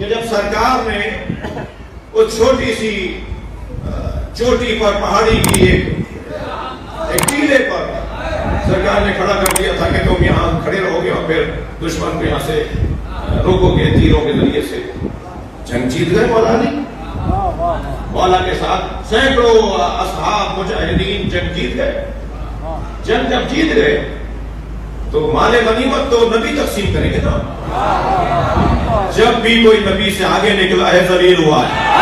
کہ جب سرکار نے وہ چھوٹی سی چوٹی پر پہاڑی کی ایک ٹیلے پر سرکار نے کھڑا کر دیا تھا کہ تم یہاں کھڑے رہو گے اور پھر دشمن کو یہاں سے روکو گے تیروں کے ذریعے سے، جنگ جیت گئے مولا علی مولا کے ساتھ سینکڑوں اصحاب مجاہدین جنگ جیت گئے۔ جنگ جب جیت گئے تو مال غنیمت تو نبی تقسیم کریں گے نا، جب بھی کوئی نبی سے آگے نکلا ہے ذلیل ہوا ہے۔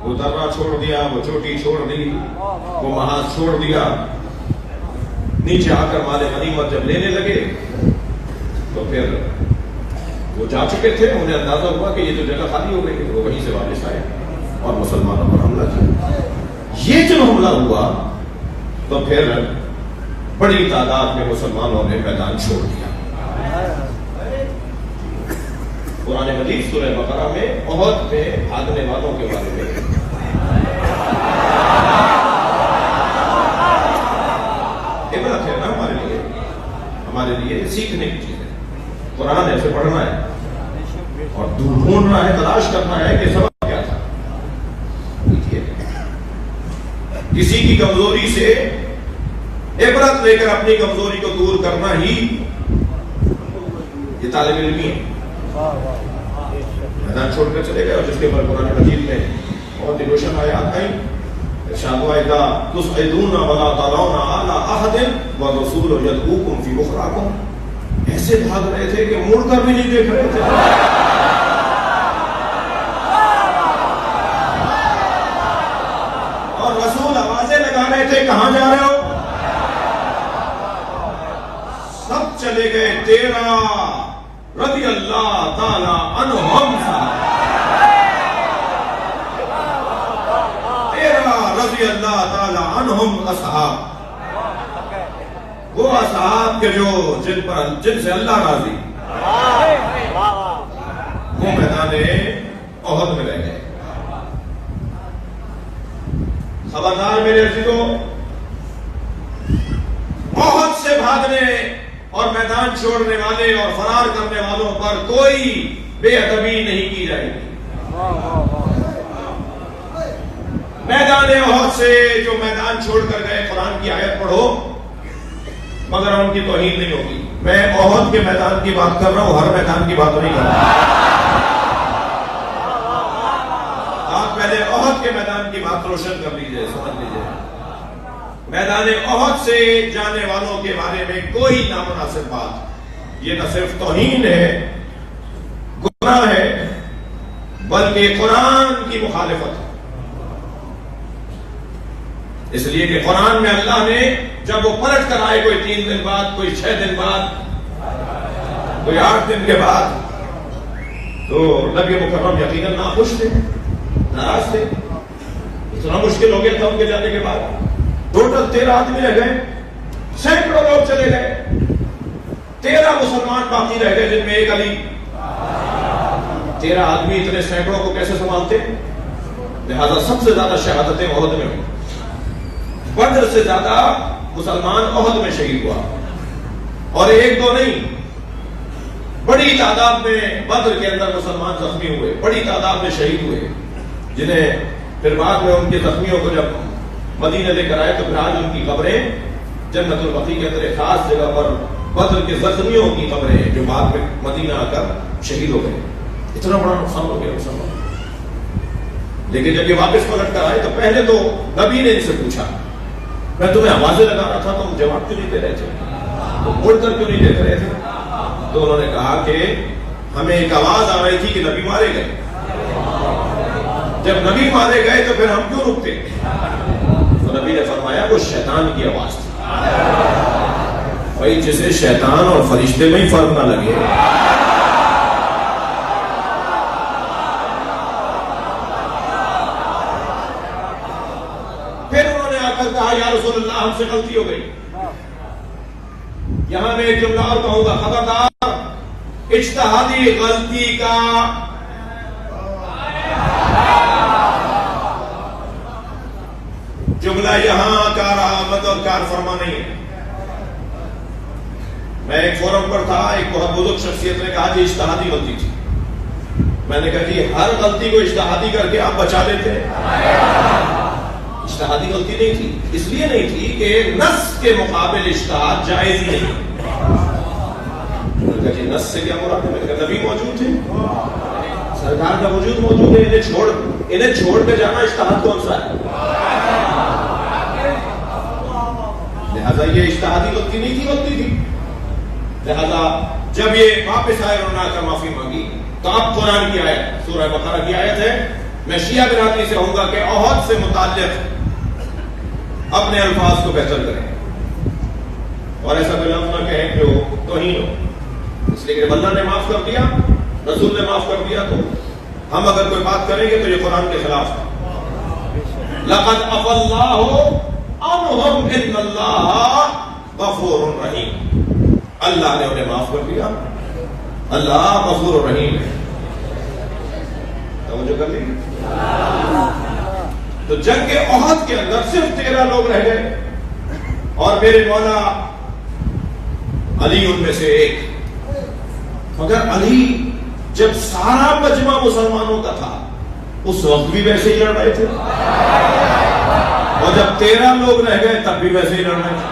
وہ درہ چھوڑ دیا، وہ چوٹی چھوڑ دی، وہ محاذ چھوڑ دیا، نیچے آ کر مال غنیمت جب لینے لگے تو پھر وہ جا چکے تھے، انہیں اندازہ ہوا کہ یہ تو جگہ خالی ہو گئی، وہ وہیں سے واپس آئے اور مسلمانوں پر حملہ کیا۔ یہ جب حملہ ہوا تو پھر بڑی تعداد میں مسلمانوں نے میدان چھوڑ دیا۔ قرآن مجید سورہ بقرہ میں احد میں بھاگنے والوں کے بارے میں عبرت ہے نا ہمارے لیے سیکھنے کی چیز ہے۔ قرآن ایسے پڑھنا ہے اور ڈھونڈنا ہے، تلاش کرنا ہے کہ سبب کیا تھا۔ کسی کی کمزوری سے عبرت لے کر اپنی کمزوری کو دور کرنا ہی یہ طالب علمی ہے۔ میدان چھوڑ کر چلے گئے اور جس کے اوپر قرآن مجید میں بہت ہی روشن آیات آئی، ارشاد ہوا اذا تصعدون ولا ترون على احد والرسول يدعوكم في اخراكم، ایسے بھاگ رہے تھے کہ مڑ کر بھی نہیں دیکھ رہے تھے۔ اور رسول آوازیں لگا رہے تھے کہاں جا رہے ہو؟ سب چلے گئے، تیرا رضی اللہ تعالی عنہم، تیرا رضی اللہ تعالی عنہم اصحاب، وہ اصحاب کے جو جن سے اللہ راضی، وہ میدان احد میں رہ گئے۔ خبردار میرے عزیزو، احد سے بھاگنے اور میدان چھوڑنے والے اور فرار کرنے والوں پر کوئی بے ادبی نہیں کی جائے گی۔ میدان احد سے جو میدان چھوڑ کر گئے، قرآن کی آیت پڑھو مگر ان کی توہین نہیں ہوگی۔ میں احد کے میدان کی بات کر رہا ہوں، ہر میدان کی بات نہیں کر رہا۔ آپ پہلے احد کے میدان کی بات روشن کر لیجئے، سمجھ لیجئے۔ میدان احد سے جانے والوں کے بارے میں کوئی نامناسب بات، یہ نہ صرف توہین ہے، گناہ ہے، بلکہ قرآن کی مخالفت ہے۔ اس لیے کہ قرآن میں اللہ نے جب وہ پلٹ کر آئے، کوئی 3 دن بعد، کوئی 6 دن بعد، کوئی 8 دن کے بعد، تو نبی مکرم یقیناً ناخوش تھے، ناراض تھے، اتنا مشکل ہو گیا تھا ان کے جانے کے بعد۔ ٹوٹل 13 آدمی رہ گئے، سینکڑوں لوگ چلے گئے، 13 مسلمان باقی رہ گئے جن میں ایک علی۔ 13 آدمی اتنے سینکڑوں کو کیسے سنبھالتے؟ لہذا سب سے زیادہ شہادتیں احد میں ہوئی، بدر سے زیادہ مسلمان احد میں شہید ہوا، اور 1-2 نہیں، بڑی تعداد میں بدر کے اندر مسلمان زخمی ہوئے، بڑی تعداد میں شہید ہوئے، جنہیں پھر بعد میں ان کے زخمیوں کو جب مدینہ لے کر آئے تو پھر آج ان کی قبریں جنت البقیع کے اندر ایک خاص جگہ پر بدر کے زخمیوں کی قبریں ہیں جو بعد میں مدینہ آ کر شہید ہو گئے۔ اتنا بڑا نقصان ہو گیا مسلمان۔ لیکن جب یہ واپس پلٹ کر آئے تو پہلے تو نبی نے ان سے پوچھا، میں تمہیں آوازیں لگا رہا تھا، تم جواب کیوں نہیں دے رہے تھے، تم مڑ کر کیوں نہیں دیکھ رہے تھے؟ تو انہوں نے کہا کہ ہمیں ایک آواز آ رہی تھی کہ نبی مارے گئے، جب نبی مارے گئے تو پھر ہم کیوں رکتے؟ تو نبی نے فرمایا وہ شیطان کی آواز تھی۔ بھائی جسے شیطان اور فرشتے میں ہی فرق نہ لگے، پھر انہوں نے آ کر کہا یا رسول اللہ ہم سے غلطی ہو گئی، یہاں میں ایک جملہ اور کہوں گا، خبردار اجتہادی غلطی کا جملہ یہاں کار آمد اور کار فرما نہیں ہے۔ میں ایک فورم پر تھا، ایک بہت بزرگ شخصیت نے کہا کہ اجتہادی غلطی تھی۔ میں نے کہا جی ہر غلطی کو اجتہادی کر کے آپ بچا لیتے ہیں؟ اجتہادی غلطی نہیں تھی، اس لیے نہیں تھی کہ نص کے مقابل اجتہاد جائز ہی نہیں۔ میں نے کہا جی نص سے کیا مراد ہے؟ میں نے کہا نبی موجود تھے، سرکار کا وجود موجود ہے، انہیں چھوڑ کے جانا اجتہاد کون سا ہے؟ لہذا یہ اجتہادی غلطی نہیں تھی، غلطی تھی۔ لہذا جب یہ واپس آئے اور کر معافی مانگی تو اب قرآن کی آیت، سورہ بقرہ کی آیت ہے۔ میں شیعہ برادری سے کہوں گا کہ احد سے متعلق اپنے الفاظ کو بہتر کریں اور ایسا کوئی لفظ نہ کہیں جو توہین ہو، اس لیے کہ اللہ نے معاف کر دیا، رسول نے معاف کر دیا، تو ہم اگر کوئی بات کریں گے تو یہ قرآن کے خلاف ہے۔ لقد عفا اللہ عنہم ان اللہ غفور رحیم، اللہ نے انہیں معاف کر دیا، اللہ غفور رحیم ہے۔ توجہ کر لی؟ تو جنگ احد کے اندر صرف 13 لوگ رہ گئے اور میرے مولا علی ان میں سے ایک۔ مگر علی جب سارا مجمع مسلمانوں کا تھا اس وقت بھی ویسے ہی لڑ رہے تھے، اور جب 13 لوگ رہ گئے تب بھی ویسے ہی لڑ رہے تھے۔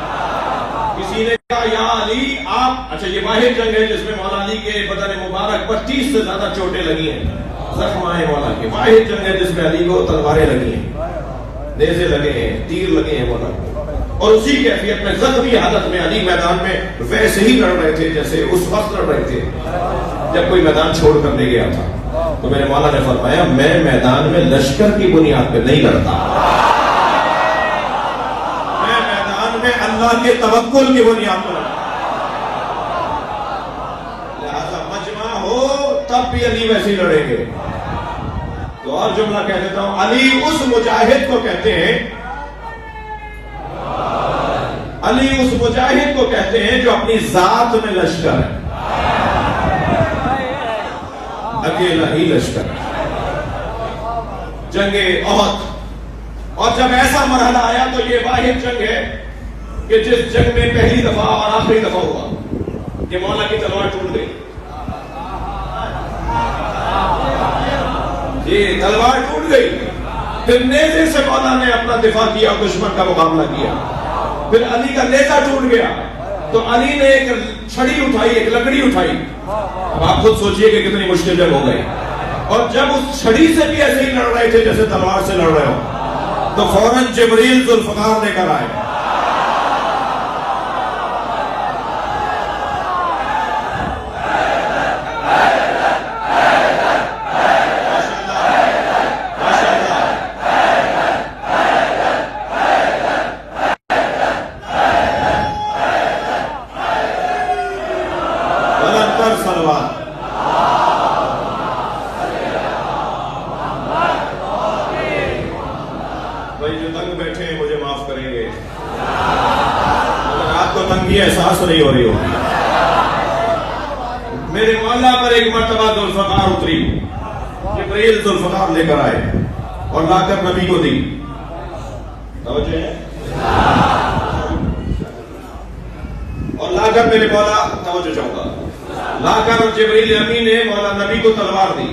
کسی نے کہا یا علی آپ، اچھا یہ واحد جنگ ہے جس میں مولا علی کے بدن مبارک پر 30 سے زیادہ چوٹیں لگی ہیں، زخم آئے مولا کے، واحد جنگ ہے جس میں علی کو تلواریں لگی ہیں، نیزے لگے ہیں، تیر لگے ہیں مولا کو، اور اسی کیفیت میں زخمی حالت میں علی میدان میں ویسے ہی لڑ رہے تھے جیسے اس وقت لڑ رہے تھے جب کوئی میدان چھوڑ کر لے گیا تھا۔ تو میرے مولا نے فرمایا میں میدان میں لشکر کی بنیاد پہ نہیں لڑتا، میں میدان میں اللہ کے توکل کی بنیاد پر لڑتا۔ لہذا مجمع ہو تب بھی علی ویسے ہی لڑیں گے۔ تو اور جملہ کہہ دیتا ہوں، علی اس مجاہد کو کہتے ہیں، علی اس مجاہد کو کہتے ہیں جو اپنی ذات میں لشکر ہے، اکیلا ہی لشکر ہے۔ جنگ احد، اور جب ایسا مرحلہ آیا تو یہ واحد جنگ ہے کہ جس جنگ میں پہلی دفعہ اور آخری دفعہ ہوا کہ مولا کی تلوار ٹوٹ گئی، یہ تلوار ٹوٹ گئی، پھر نیزے سے مولا نے اپنا دفاع کیا، دشمن کا مقابلہ کیا، پھر علی کا نیزہ ٹوٹ گیا تو علی نے ایک چھڑی اٹھائی، ایک لکڑی اٹھائی۔ اب آپ خود سوچئے کہ کتنی مشکل جنگ ہو گئی، اور جب اس چھڑی سے بھی ایسے ہی لڑ رہے تھے جیسے تلوار سے لڑ رہے ہو تو فوراً جبریل ذوالفقار لے کر آئے۔ احساس نہیں ہو رہی ہو، میرے مولا پر ایک مرتبہ ذوالفقار اتری، جبریل ذوالفقار لے کر آئے اور لا کر نبی کو دی۔ توجہ ہے؟ اور لا کر میرے مولا، توجہ چاہوں گا، لا کر جبریل امین نے مولا نبی کو تلوار دی۔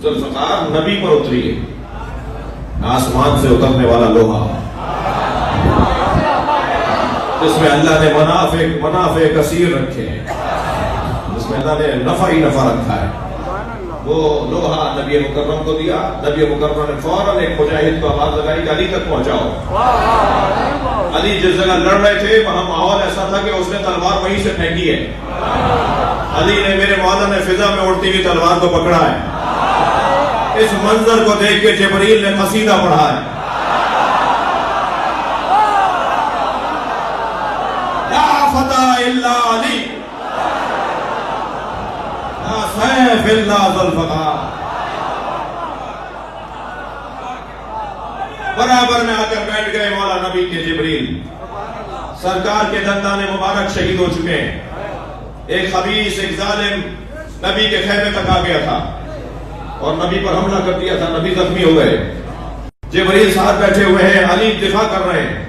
ذوالفقار نبی پر اتری ہے، آسمان سے اترنے والا لوہا جس میں اللہ نے منافع کثیر رکھے ہیں، جس میں اللہ نے نفع ہی نفع رکھا ہے، وہ لوہا نبی مکرم کو دیا۔ نبی مکرم نے فوراً ایک مجاہد کو آواز لگائی کہ علی تک پہنچاؤ۔ علی جس جگہ لڑ رہے تھے وہاں ماحول ایسا تھا کہ اس نے تلوار وہیں سے پھینکی ہے، علی نے، میرے مولا نے فضا میں اڑتی ہوئی تلوار کو پکڑا ہے۔ اس منظر کو دیکھ کے جبریل نے قصیدہ پڑھا ہے، الا علی لا سیف الا ذوالفقار۔ برابر میں آ کر بیٹھ گئے مولا نبی کے جبریل، سرکار کے دندان مبارک شہید ہو چکے ہیں. ایک خبیث، ایک ظالم نبی کے خیمے تک آ گیا تھا اور نبی پر حملہ کر دیا تھا. نبی زخمی ہو گئے. جبریل ساتھ بیٹھے ہوئے ہیں، علی دفاع کر رہے ہیں.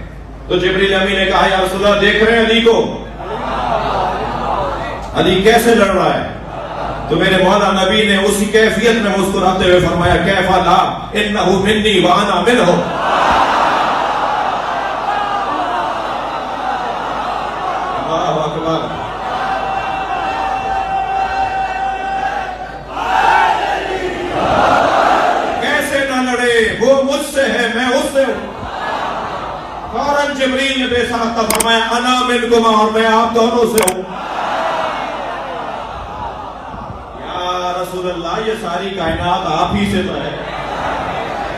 تو جبریل امین نے کہا یا رسول اللہ دیکھ رہے ہیں علی کو، علی کیسے لڑ رہا ہے؟ تو میرے مولا نبی نے اسی کیفیت میں مسکراتے ہوئے فرمایا کیف لا انہ منی وانا منہ. اللہ اکبر. کیسے نہ لڑے، وہ مجھ سے ہے میں اس سے ہوں. فوراً جبریل نے بے ساختہ فرمایا انا منکما، اور میں آپ دونوں سے ہوں. یا رسول اللہ یہ ساری کائنات آپ ہی سے تو ہے.